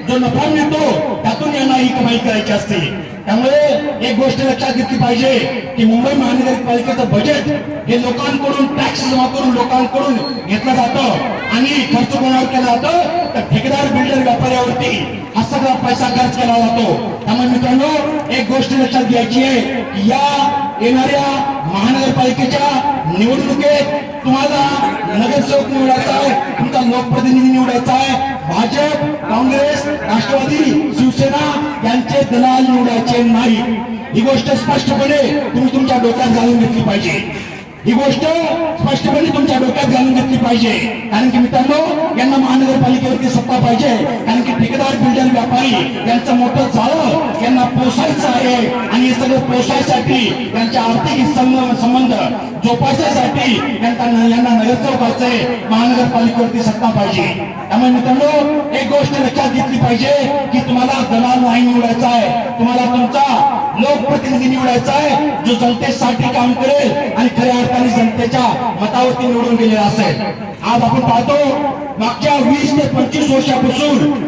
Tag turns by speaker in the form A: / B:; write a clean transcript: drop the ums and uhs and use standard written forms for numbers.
A: जो नफा मिळतो त्यातून यांना ही कमाई करायची असते। त्यामुळे एक गोष्ट लक्षात घेतली पाहिजे की मुंबई महानगरपालिकेचं बजेट हे लोकांकडून टॅक्स जमा करून लोकांकडून घेतलं जातं आणि खर्च कोणावर केला जातो तर ठेकेदार बिल्डर व्यापाऱ्यावरती हा सगळा पैसा खर्च केला जातो। त्यामुळे मित्रांनो एक गोष्ट लक्षात घ्यायची आहे की या येणाऱ्या महानगरपालिकेच्या निवडणुकीत तुम्हाला नगरसेवक निवडायचा आहे, तुमचा लोकप्रतिनिधी निवडायचा आहे, भाजप काँग्रेस राष्ट्रवादी शिवसेना यांचे दलाल निवडायचे नाही। ही गोष्ट स्पष्टपणे तुम्ही तुमच्या डोक्यात घालून घेतली पाहिजे। ही गोष्ट स्पष्टपणे तुमच्या डोक्यात घालून घेतली पाहिजे। कारण की मित्रांनो यांना महानगरपालिकेवरती सत्ता पाहिजे, कारण की ठेकेदार बिल्डर व्यापारी यांचं मोठं जाळं यांना पोसायचं आहे आणि हे सगळं पोसायसाठी त्यांच्या आर्थिक संबंध जोपासण्यासाठी यांना नगरसेवकाचे महानगरपालिकेवरती सत्ता पाहिजे। त्यामुळे मित्रांनो एक गोष्ट लक्षात घेतली पाहिजे की तुम्हाला दलाल नाही निवडायचा आहे, तुम्हाला तुमचा लोकप्रतिनिधी निवडायचा आहे जो जनतेसाठी काम करेल आणि खऱ्या अर्थाने जनतेच्या मतावरती निवडून गेलेला असेल। आज आपण पाहतो मागच्या 20 ते 25 वर्षापासून